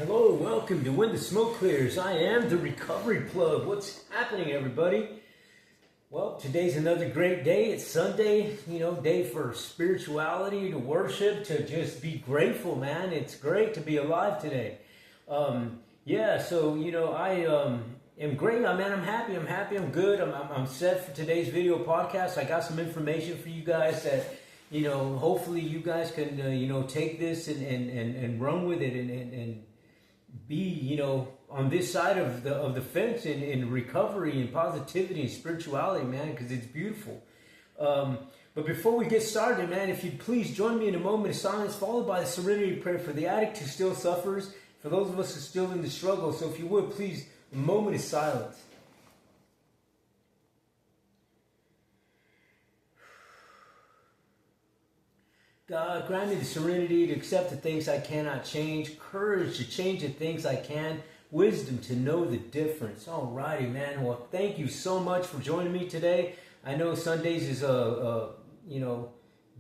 Hello, welcome to When the Smoke Clears. I am the Recovery Plug. What's happening, everybody? Well, today's another great day. It's Sunday, day for spirituality, to worship, to just be grateful, man. It's great to be alive today. I am great. I'm happy. I'm good. I'm set for today's video podcast. I got some information for you guys that, hopefully you guys can, take this and run with it and be, on this side of the fence in recovery and positivity and spirituality, man, because it's beautiful. But before we get started, man, if you'd please join me in a moment of silence, followed by a serenity prayer for the addict who still suffers, for those of us who are still in the struggle. So if you would, please, a moment of silence. God, grant me the serenity to accept the things I cannot change, courage to change the things I can, wisdom to know the difference. Alrighty, man. Well, thank you so much for joining me today. I know Sundays is a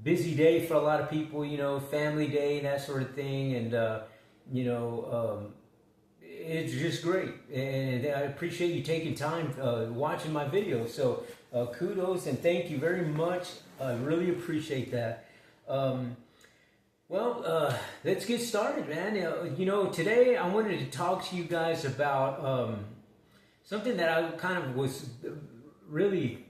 busy day for a lot of people, family day, that sort of thing, and it's just great. And I appreciate you taking time watching my videos. So kudos and thank you very much. I really appreciate that. Let's get started, man. Today I wanted to talk to you guys about something that I kind of was really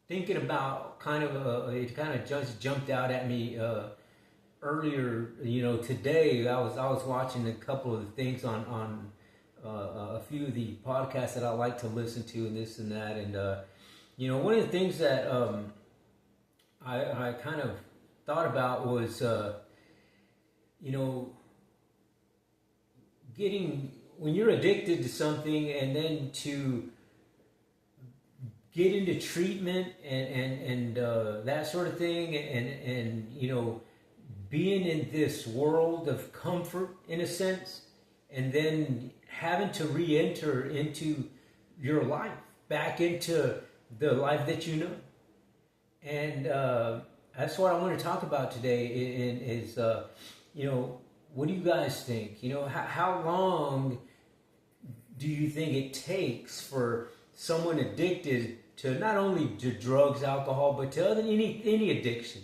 thinking about. It kind of just jumped out at me earlier. Today I was watching a couple of the things on a few of the podcasts that I like to listen to, and this and that, and one of the things that I kind of thought about was, when you're addicted to something and then to get into treatment and that sort of thing and being in this world of comfort in a sense, and then having to re-enter into your life, back into the life that you know. And that's what I want to talk about today is what do you guys think? How long do you think it takes for someone addicted to not only to drugs, alcohol, but to any addiction,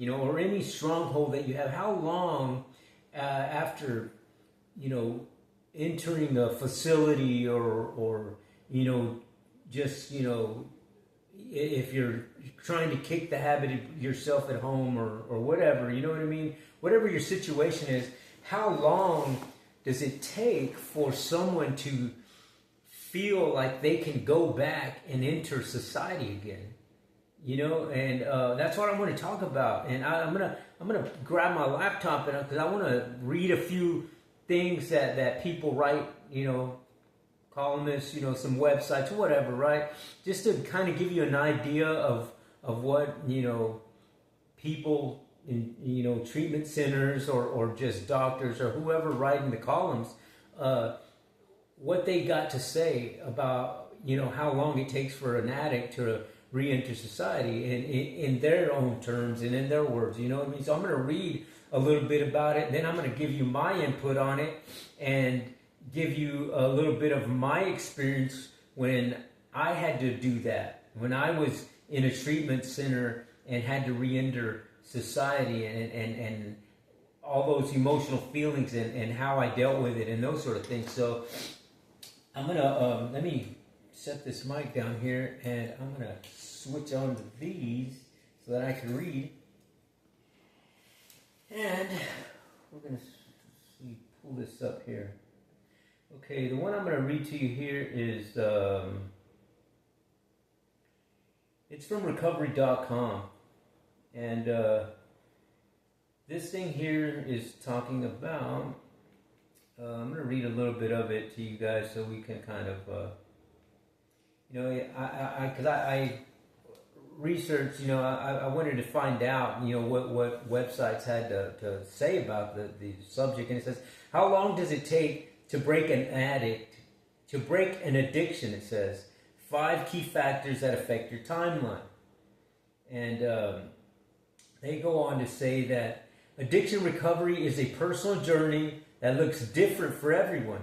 or any stronghold that you have? How long after, entering a facility or if you're trying to kick the habit yourself at home or whatever, you know what I mean? Whatever your situation is, how long does it take for someone to feel like they can go back and enter society again? And that's what I want to talk about. And I'm gonna grab my laptop because I want to read a few things that people write, columnists, some websites, whatever, right? Just to kind of give you an idea of what, people in, treatment centers or just doctors or whoever writing the columns, what they got to say about, how long it takes for an addict to re-enter society in their own terms and in their words, you know what I mean? So I'm going to read a little bit about it, and then I'm going to give you my input on it and give you a little bit of my experience when I had to do that, when I was in a treatment center and had to re-enter society and all those emotional feelings and how I dealt with it and those sort of things. So I'm gonna let me set this mic down here, and I'm gonna switch on to these so that I can read. And we're gonna pull this up here. Okay, the one I'm going to read to you here is, it's from recovery.com. And this thing here is talking about, I'm going to read a little bit of it to you guys so we can kind of, because I researched, I wanted to find out, what websites had to say about the subject. And it says, how long does it take to break an addiction, it says. 5 key factors that affect your timeline. And they go on to say that addiction recovery is a personal journey that looks different for everyone.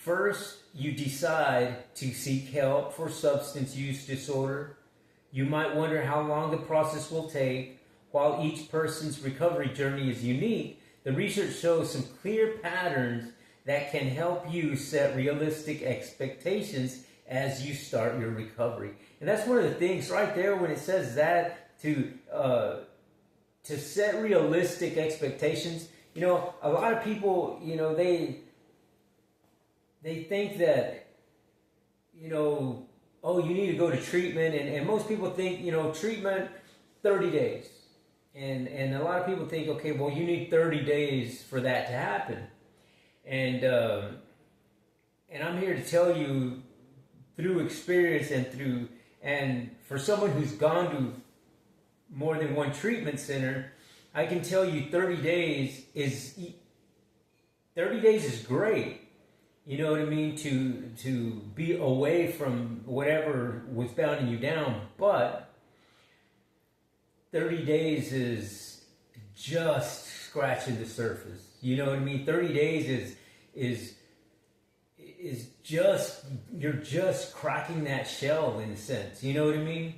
First, you decide to seek help for substance use disorder. You might wonder how long the process will take. While each person's recovery journey is unique, the research shows some clear patterns that can help you set realistic expectations as you start your recovery. And that's one of the things right there when it says that to set realistic expectations. You know, a lot of people, you know, they think that, you know, oh, you need to go to treatment, and most people think, you know, treatment 30 days. And a lot of people think, okay, well, you need 30 days for that to happen. And I'm here to tell you through experience and for someone who's gone to more than one treatment center, I can tell you 30 days is great. You know what I mean? To be away from whatever was bounding you down, but 30 days is just scratching the surface. You know what I mean? 30 days is just, you're just cracking that shell in a sense. You know what I mean?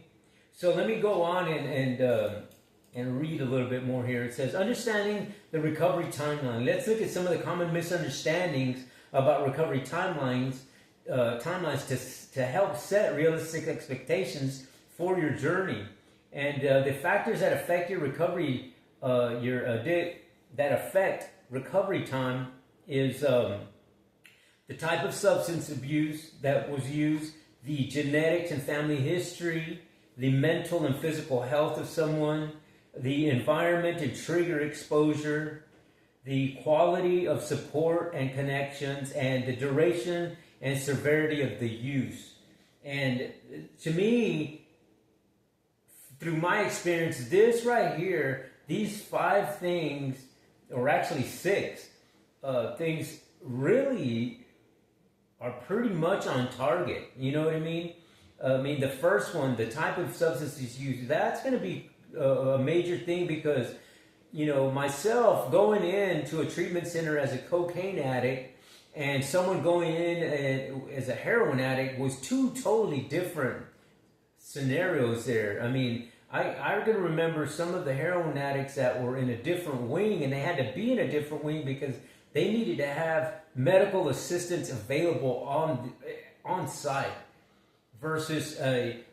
So let me go on and read a little bit more here. It says, understanding the recovery timeline. Let's look at some of the common misunderstandings about recovery timelines to help set realistic expectations for your journey. And the factors that affect your recovery, that affect recovery time is the type of substance abuse that was used, the genetics and family history, the mental and physical health of someone, the environment and trigger exposure, the quality of support and connections, and the duration and severity of the use. And to me, through my experience, this right here, these 5 things, or actually 6 things, really are pretty much on target. You know what I mean? I mean, the first one, the type of substances used, that's going to be a major thing because, you know, myself going into a treatment center as a cocaine addict and someone going in as a heroin addict was 2 totally different scenarios there. I mean, I can remember some of the heroin addicts that were in a different wing, and they had to be in a different wing because they needed to have medical assistance available on site, versus a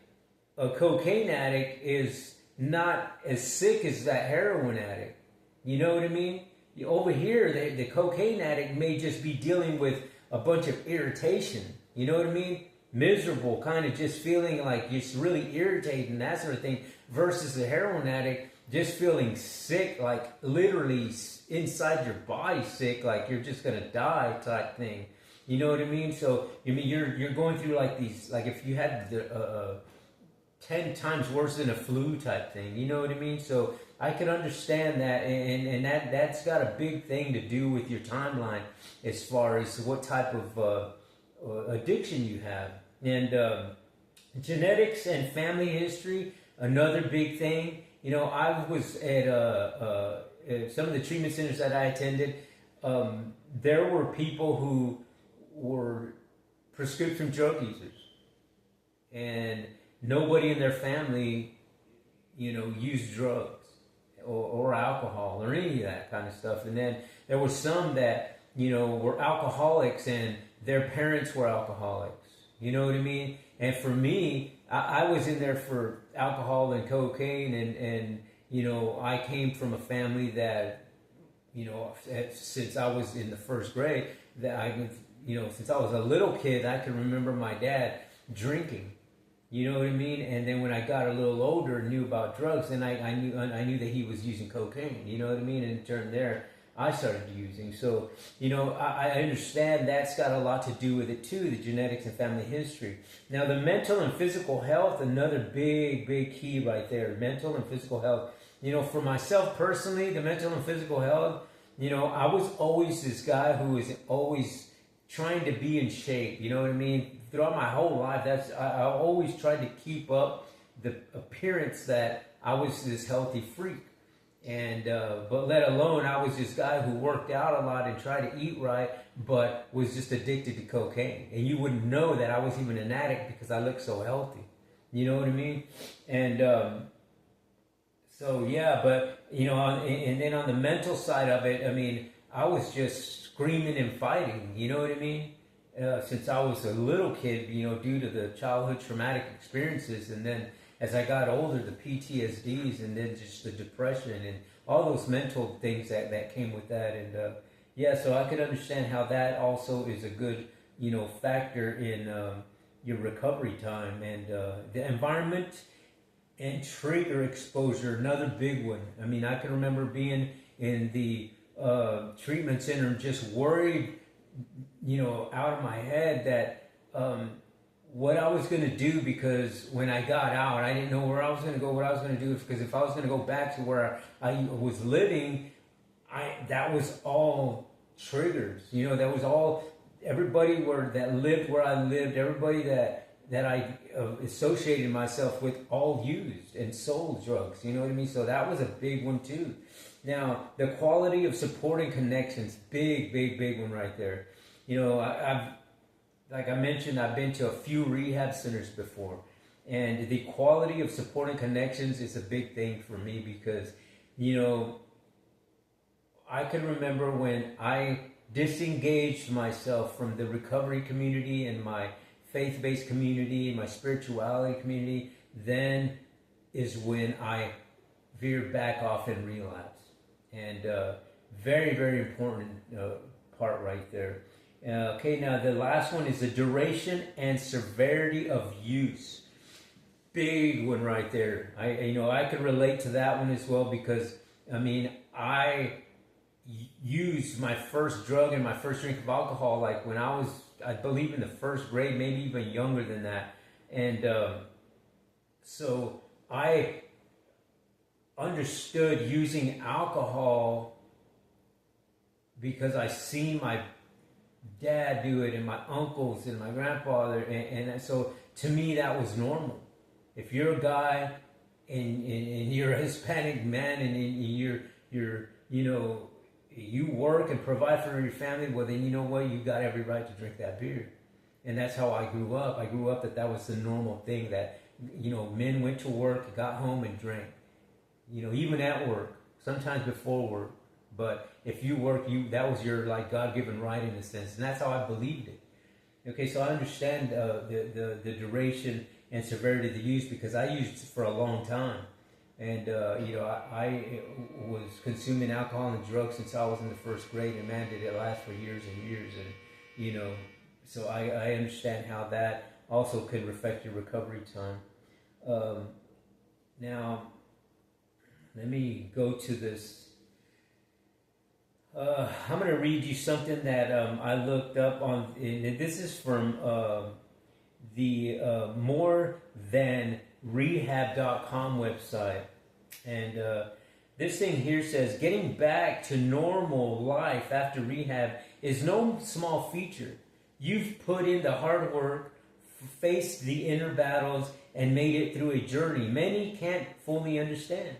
cocaine addict is not as sick as that heroin addict. You know what I mean? Over here, the cocaine addict may just be dealing with a bunch of irritation. You know what I mean? Miserable, kind of just feeling like it's really irritating, that sort of thing, versus the heroin addict just feeling sick, like literally inside your body sick, like you're just gonna die type thing. You know what I mean? So I mean you're going through like these, like if you had the 10 times worse than a flu type thing. You know what I mean? So I can understand that, and that's got a big thing to do with your timeline as far as what type of addiction you have. And genetics and family history, another big thing. You know, I was at some of the treatment centers that I attended. There were people who were prescription drug users, and nobody in their family, you know, used drugs or alcohol or any of that kind of stuff. And then there were some that, you know, were alcoholics and their parents were alcoholics. You know what I mean? And for me, I was in there for alcohol and cocaine, and you know, I came from a family that, you know, since I was in the first grade, since I was a little kid, I can remember my dad drinking. You know what I mean? And then when I got a little older and knew about drugs, then I knew that he was using cocaine. You know what I mean? And in turn there, I started using. So, you know, I understand that's got a lot to do with it too, the genetics and family history. Now, the mental and physical health, another big, big key right there. Mental and physical health. You know, for myself personally, the mental and physical health, you know, I was always this guy who was always trying to be in shape. You know what I mean? Throughout my whole life, I always tried to keep up the appearance that I was this healthy freak. And but let alone I was this guy who worked out a lot and tried to eat right, but was just addicted to cocaine. And you wouldn't know that I was even an addict because I looked so healthy. You know what I mean? And so yeah, but and then on the mental side of it, I mean, I was just screaming and fighting. You know what I mean? Since I was a little kid, due to the childhood traumatic experiences, and then as I got older, the PTSDs, and then just the depression and all those mental things that came with that. And yeah, so I could understand how that also is a good, factor in your recovery time. And the environment and trigger exposure, another big one. I mean, I can remember being in the treatment center just worried, out of my head that what I was going to do, because when I got out, I didn't know where I was going to go, what I was going to do, because if I was going to go back to where I was living, that was all triggers. That was all, everybody that lived where I lived, everybody that I associated myself with all used and sold drugs. You know what I mean? So that was a big one too. Now, the quality of supporting connections, big one right there. I've, like I mentioned, I've been to a few rehab centers before, and the quality of supporting connections is a big thing for me because, I can remember when I disengaged myself from the recovery community and my faith-based community and my spirituality community, then is when I veered back off in relapse. And very important part right there. Okay, now the last one is the duration and severity of use. Big one right there. I could relate to that one as well because, I used my first drug and my first drink of alcohol like when I was, I believe, in the first grade, maybe even younger than that. And so I understood using alcohol because I seen my dad do it and my uncles and my grandfather, and so to me that was normal. If you're a guy and you're a Hispanic man and you work and provide for your family, well then you got every right to drink that beer. And that's how I grew up. I grew up that was the normal thing, that men went to work, got home and drank. Even at work, sometimes before work. But if you work, that was your God-given right in a sense, and that's how I believed it. Okay, so I understand the duration and severity of the use because I used it for a long time, and I was consuming alcohol and drugs since I was in the first grade, and man, did it last for years and years, and so I understand how that also can affect your recovery time. Now, let me go to this. I'm going to read you something that I looked up on, and this is from the morethanrehab.com website. And this thing here says, getting back to normal life after rehab is no small feature. You've put in the hard work, faced the inner battles, and made it through a journey many can't fully understand.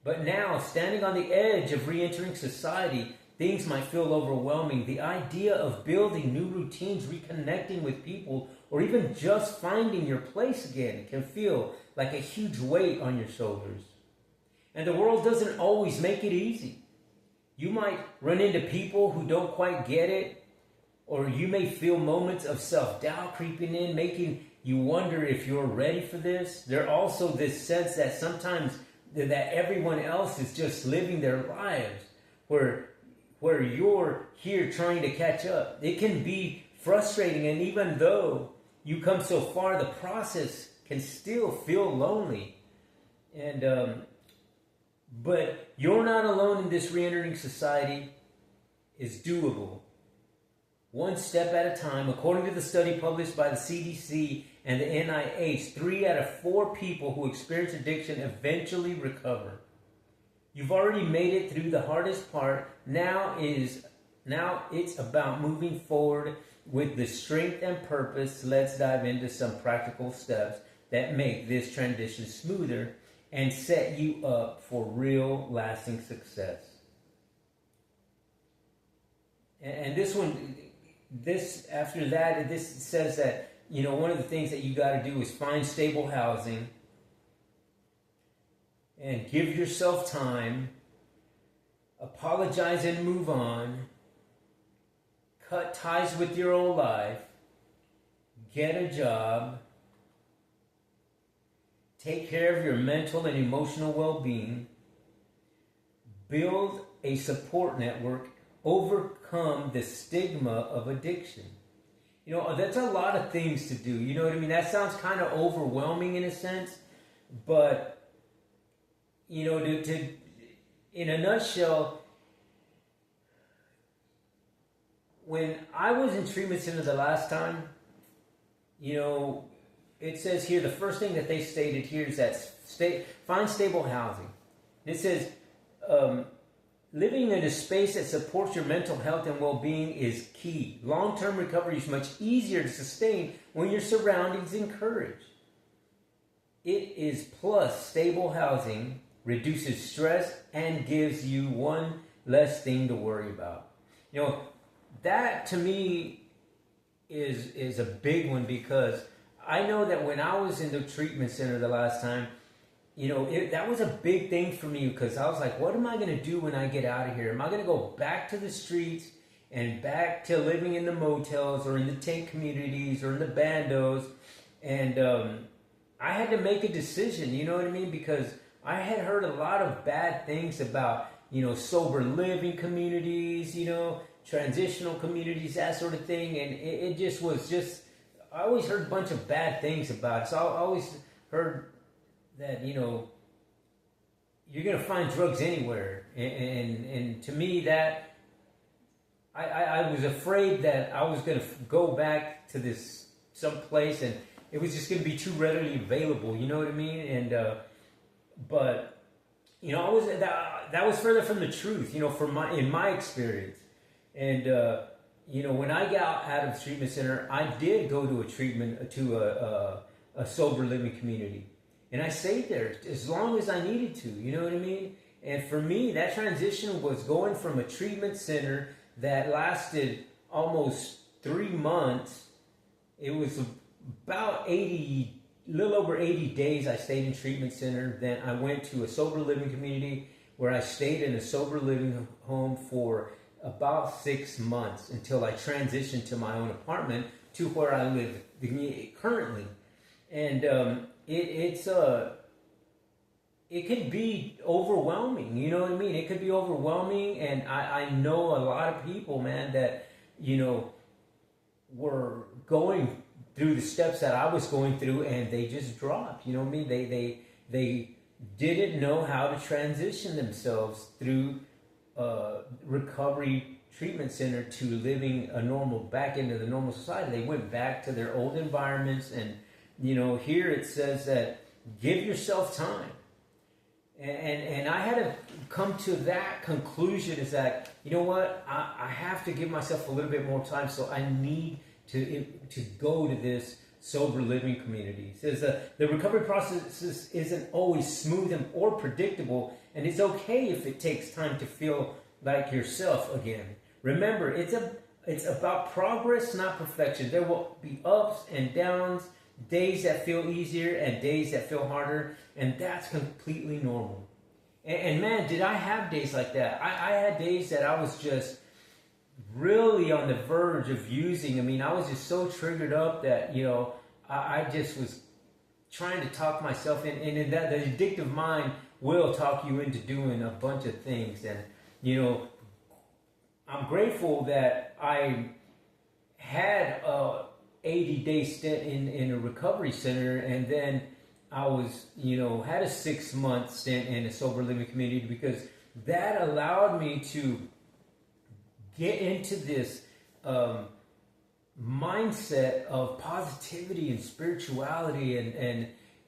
But now, standing on the edge of re-entering society, things might feel overwhelming. The idea of building new routines, reconnecting with people, or even just finding your place again can feel like a huge weight on your shoulders. And the world doesn't always make it easy. You might run into people who don't quite get it, or you may feel moments of self-doubt creeping in, making you wonder if you're ready for this. There's also this sense that sometimes that everyone else is just living their lives where you're here trying to catch up. It can be frustrating, and even though you come so far, the process can still feel lonely. And but you're not alone in this re-entering society. It's doable. One step at a time. According to the study published by the CDC and the NIH, 3 out of 4 people who experience addiction eventually recover. You've already made it through the hardest part. Now it's about moving forward with the strength and purpose. Let's dive into some practical steps that make this transition smoother and set you up for real lasting success. And this after that, this says that, one of the things that you got to do is find stable housing and give yourself time, apologize and move on, cut ties with your old life, get a job, take care of your mental and emotional well-being, build a support network, overcome the stigma of addiction. That's a lot of things to do. You know what I mean? That sounds kind of overwhelming in a sense, but, in a nutshell, when I was in treatment center the last time, it says here, the first thing that they stated here is that find stable housing. It says, living in a space that supports your mental health and well-being is key. Long-term recovery is much easier to sustain when your surroundings encourage. It is plus stable housing reduces stress and gives you one less thing to worry about. That to me is a big one, because I know that when I was in the treatment center the last time, that was a big thing for me, because I was like, what am I going to do when I get out of here? Am I going to go back to the streets and back to living in the motels or in the tent communities or in the bandos? And I had to make a decision, you know what I mean? Because I had heard a lot of bad things about, sober living communities, transitional communities, that sort of thing. And it just was I always heard a bunch of bad things about it. So I always heard that, you're going to find drugs anywhere. And to me, that I was afraid that I was going to go back to this someplace and it was just going to be too readily available. You know what I mean? And, but, I was, that was further from the truth, in my experience. And, when I got out of the treatment center, I did go to a sober living community. And I stayed there as long as I needed to, you know what I mean? And for me, that transition was going from a treatment center that lasted almost 3 months. It was about a little over 80 days I stayed in treatment center. Then I went to a sober living community where I stayed in a sober living home for about 6 months until I transitioned to my own apartment, to where I live currently. And it could be overwhelming, you know what I mean? It could be overwhelming, and I know a lot of people, man, that, were going through the steps that I was going through, and they just dropped, you know what I mean? They didn't know how to transition themselves through recovery treatment center to living back into the normal society. They went back to their old environments, and here it says that give yourself time. And I had to come to that conclusion, is that, I have to give myself a little bit more time, so I need to go to this sober living community. It says the recovery process isn't always smooth or predictable, and it's okay if it takes time to feel like yourself again. Remember, it's about progress, not perfection. There will be ups and downs, days that feel easier and days that feel harder, and that's completely normal. And man, did I have days like that. I had days that I was just really on the verge of using. I mean, I was just so triggered up that, I just was trying to talk myself in, and that the addictive mind will talk you into doing a bunch of things. And, I'm grateful that I had 80-day stint in a recovery center, and then I was, had a 6-month stint in a sober living community, because that allowed me to get into this mindset of positivity and spirituality,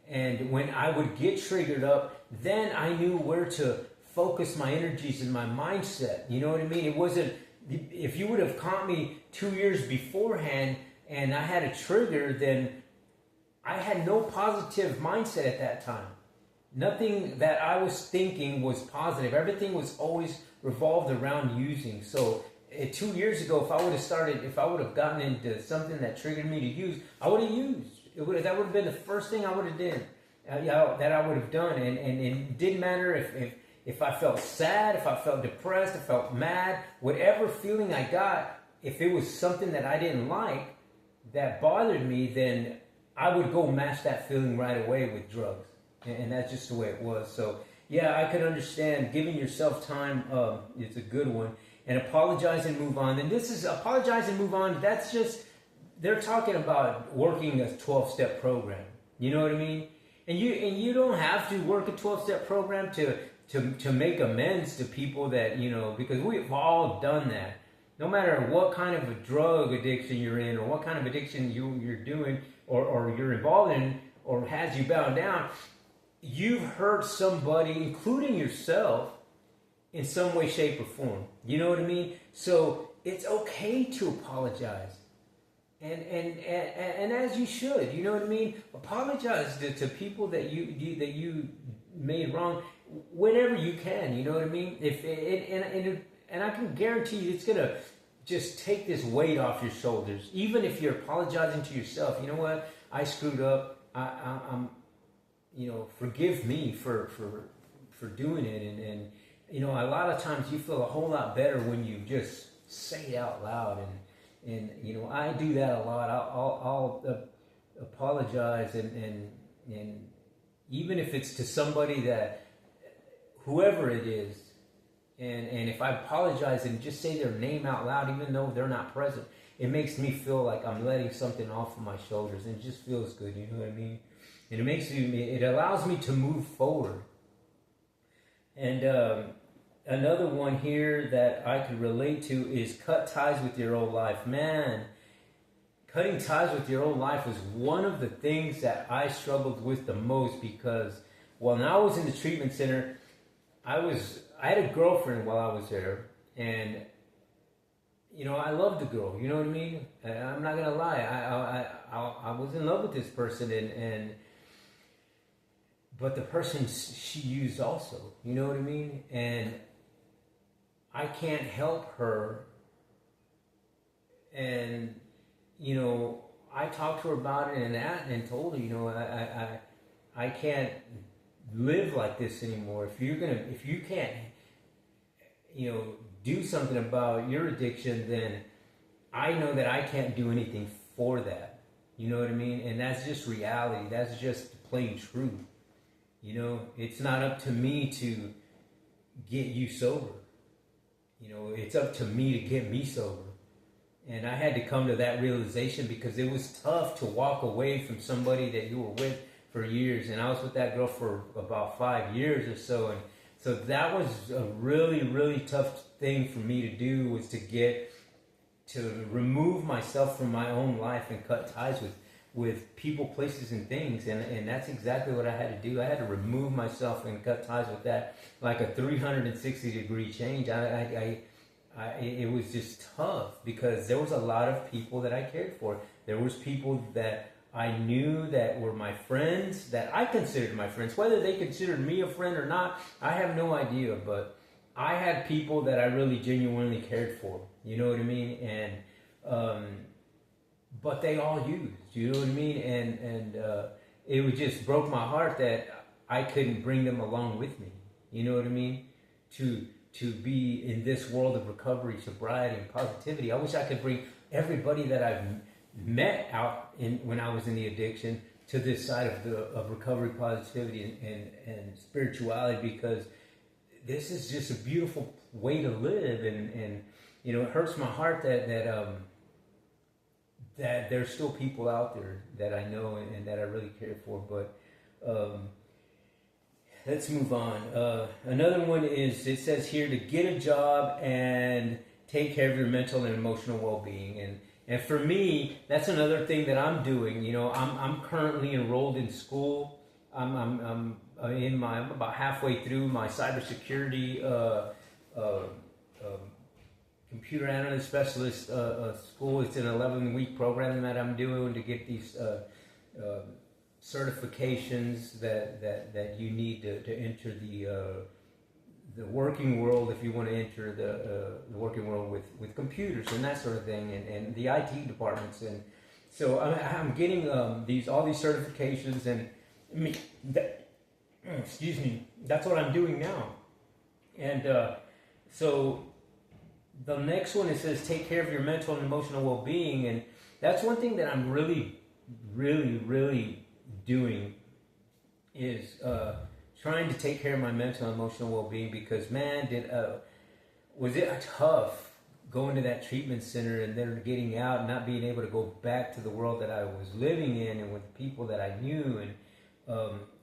and when I would get triggered up, then I knew where to focus my energies and my mindset. You know what I mean? It wasn't, if you would have caught me 2 years beforehand and I had a trigger, then I had no positive mindset at that time. nothing that I was thinking was positive. Everything was always revolved around using. So 2 years ago, if I would have gotten into something that triggered me to use, I would have used. That would have been the first thing I would have done. That I would have done, and it didn't matter if I felt sad, if I felt depressed, if I felt mad, whatever feeling I got, if it was something that I didn't like, that bothered me, then I would go match that feeling right away with drugs. And that's just the way it was. So, yeah, I could understand giving yourself time is a good one. And apologize and move on. And this is apologize and move on. That's just, they're talking about working a 12-step program. You know what I mean? And you don't have to work a 12-step program to make amends to people that, because we've all done that. No matter what kind of a drug addiction you're in, or what kind of addiction you're doing, or you're involved in, or has you bound down, you've hurt somebody, including yourself, in some way, shape, or form. You know what I mean? So it's okay to apologize. And as you should, you know what I mean? Apologize to people that you made wrong whenever you can, you know what I mean? And I can guarantee you it's gonna just take this weight off your shoulders. Even if you're apologizing to yourself, you know what? I screwed up. I'm forgive me for doing it. And a lot of times you feel a whole lot better when you just say it out loud. And I do that a lot. I'll apologize and even if it's to somebody that, whoever it is, and if I apologize and just say their name out loud, even though they're not present, it makes me feel like I'm letting something off of my shoulders, and it just feels good. You know what I mean? And it allows me to move forward. And another one here that I could relate to is cut ties with your old life. Man, cutting ties with your old life was one of the things that I struggled with the most, because when I was in the treatment center, I had a girlfriend while I was there, and I loved the girl. You know what I mean? I'm not gonna lie. I was in love with this person, but the person she used also. You know what I mean? And I can't help her. And I talked to her about it and told her, I can't live like this anymore. If you can't, do something about your addiction, then I know that I can't do anything for that. You know what I mean? And that's just reality. That's just plain truth. It's not up to me to get you sober. It's up to me to get me sober. And I had to come to that realization, because it was tough to walk away from somebody that you were with for years. And I was with that girl for about 5 years or so. And so that was a really, really tough thing for me to do, was to remove myself from my own life and cut ties with people, places, and things. And that's exactly what I had to do. I had to remove myself and cut ties with that, like a 360-degree change. It was just tough, because there was a lot of people that I cared for. There was people that I knew that were my friends, that I considered my friends. Whether they considered me a friend or not, I have no idea. But I had people that I really genuinely cared for. You know what I mean? And but they all used. You know what I mean? And it just broke my heart that I couldn't bring them along with me. You know what I mean? To be in this world of recovery, sobriety, and positivity. I wish I could bring everybody that I've met out when I was in the addiction to this side of recovery, positivity, and spirituality, because this is just a beautiful way to live. And it hurts my heart that there's still people out there that I know and that I really care for. But let's move on. Another one is, it says here, to get a job and take care of your mental and emotional well-being. And for me, that's another thing that I'm doing. I'm currently enrolled in school. I'm about halfway through my cybersecurity computer analyst specialist school. It's an 11-week program that I'm doing to get these certifications that you need to enter the working world, if you want to enter the working world with computers and that sort of thing, and the IT departments. And so I'm getting all these certifications, and excuse me, that's what I'm doing now. And so the next one, it says take care of your mental and emotional well-being, and that's one thing that I'm really doing is trying to take care of my mental and emotional well-being, because man, was it tough going to that treatment center and then getting out and not being able to go back to the world that I was living in and with the people that I knew. And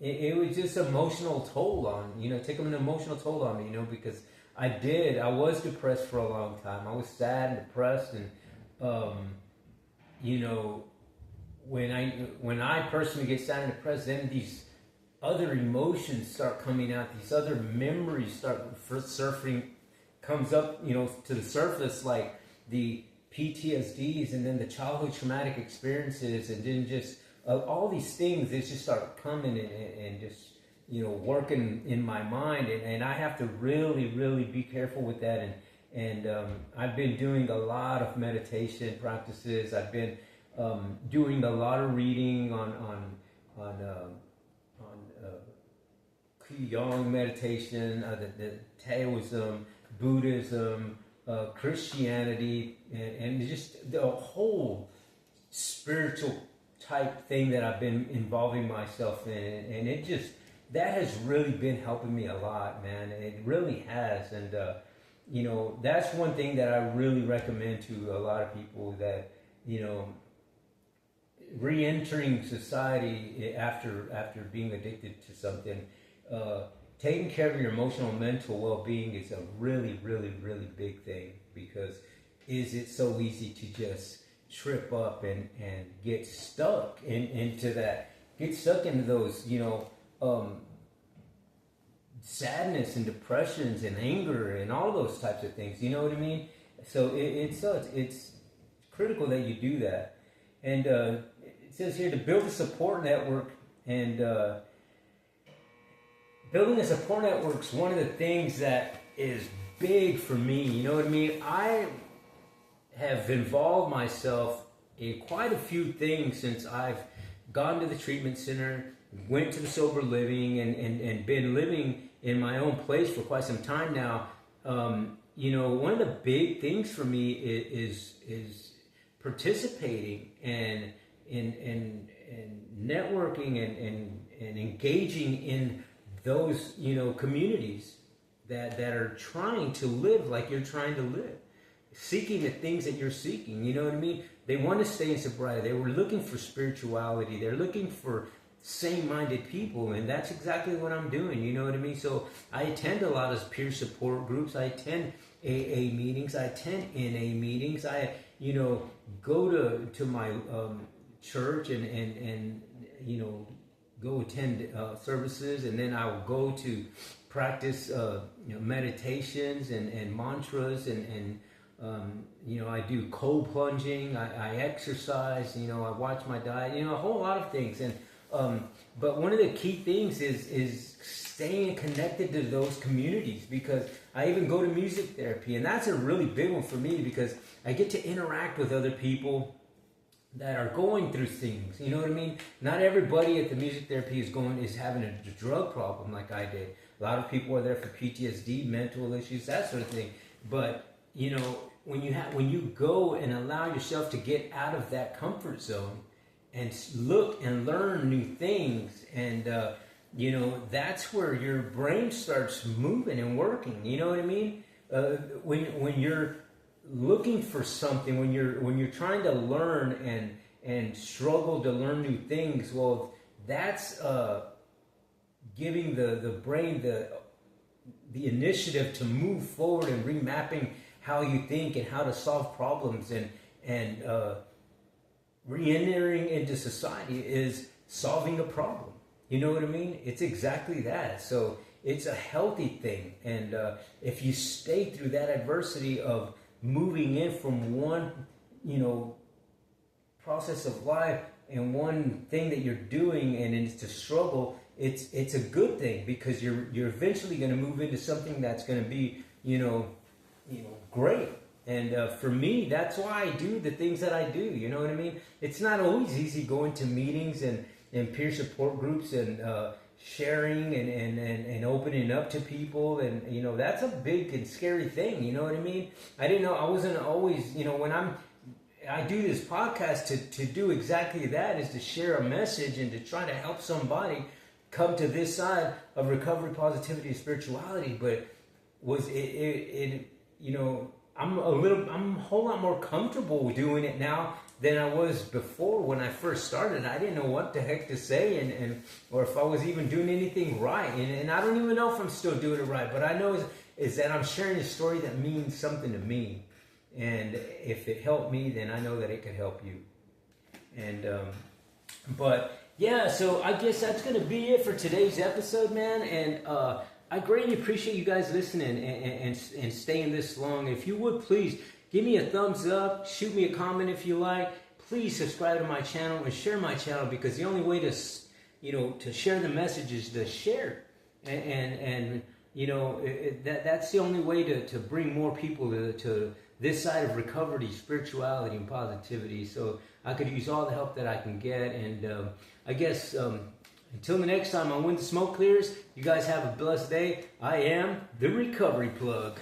it was just emotional toll on, taking an emotional toll on me, because I was depressed for a long time. I was sad and depressed, and when I personally get sad and depressed, then these other emotions start coming out, these other memories start comes up, to the surface, like the PTSDs, and then the childhood traumatic experiences, and then just all these things, they just start coming and just, working in my mind, and I have to really be careful with that. And I've been doing a lot of meditation practices. I've been doing a lot of reading on Qigong meditation, the Taoism, Buddhism, Christianity, and just the whole spiritual type thing that I've been involving myself in, and that has really been helping me a lot, man. It really has. And that's one thing that I really recommend to a lot of people, that re-entering society after being addicted to something, taking care of your emotional and mental well-being is a really big thing, because is it so easy to just trip up and get stuck into those sadness and depressions and anger and all those types of things, you know what I mean? So it's critical that you do that. And it says here to build a support network, and building a support network is one of the things that is big for me, you know what I mean? I have involved myself in quite a few things since I've gone to the treatment center, went to the sober living, and been living in my own place for quite some time now. One of the big things for me is participating and in networking and engaging in those communities that are trying to live like you're trying to live, seeking the things that you're seeking, you know what I mean? They want to stay in sobriety. They were looking for spirituality. They're looking for same-minded people, and that's exactly what I'm doing, you know what I mean? So I attend a lot of peer support groups. I attend AA meetings. I attend NA meetings. I go to my church and go attend services, and then I'll go to practice meditations and mantras, and I do cold plunging, I exercise, I watch my diet, a whole lot of things. And but one of the key things is staying connected to those communities, because I even go to music therapy, and that's a really big one for me, because I get to interact with other people that are going through things, you know what I mean? Not everybody at the music therapy is having a drug problem like I did. A lot of people are there for PTSD, mental issues, that sort of thing. But when you go and allow yourself to get out of that comfort zone and look and learn new things, and that's where your brain starts moving and working. You know what I mean? When you're looking for something, when you're trying to learn and struggle to learn new things, well, that's giving the brain the initiative to move forward and remapping how you think and how to solve problems, and re-entering into society is solving a problem. You know what I mean? It's exactly that. So it's a healthy thing, and if you stay through that adversity of moving in from one process of life and one thing that you're doing and it's a struggle, it's a good thing, because you're eventually going to move into something that's going to be, great. And for me, that's why I do the things that I do. You know what I mean? It's not always easy going to meetings and peer support groups and sharing and opening up to people. And, that's a big and scary thing. You know what I mean? I didn't know, I wasn't always, when I do this podcast to do exactly that, is to share a message and to try to help somebody come to this side of recovery, positivity, and spirituality. But I'm a whole lot more comfortable doing it now than I was before. When I first started, I didn't know what the heck to say and or if I was even doing anything right. And I don't even know if I'm still doing it right, but I know is that I'm sharing a story that means something to me. And if it helped me, then I know that it could help you. And, but yeah, so I guess that's going to be it for today's episode, man. And, I greatly appreciate you guys listening and staying this long. If you would, please give me a thumbs up, shoot me a comment if you like. Please subscribe to my channel and share my channel, because the only way to share the message is to share. And that's the only way to bring more people to this side of recovery, spirituality, and positivity. So I could use all the help that I can get. And I guess until the next time on When the Smoke Clears, you guys have a blessed day. I am the Recovery Plug.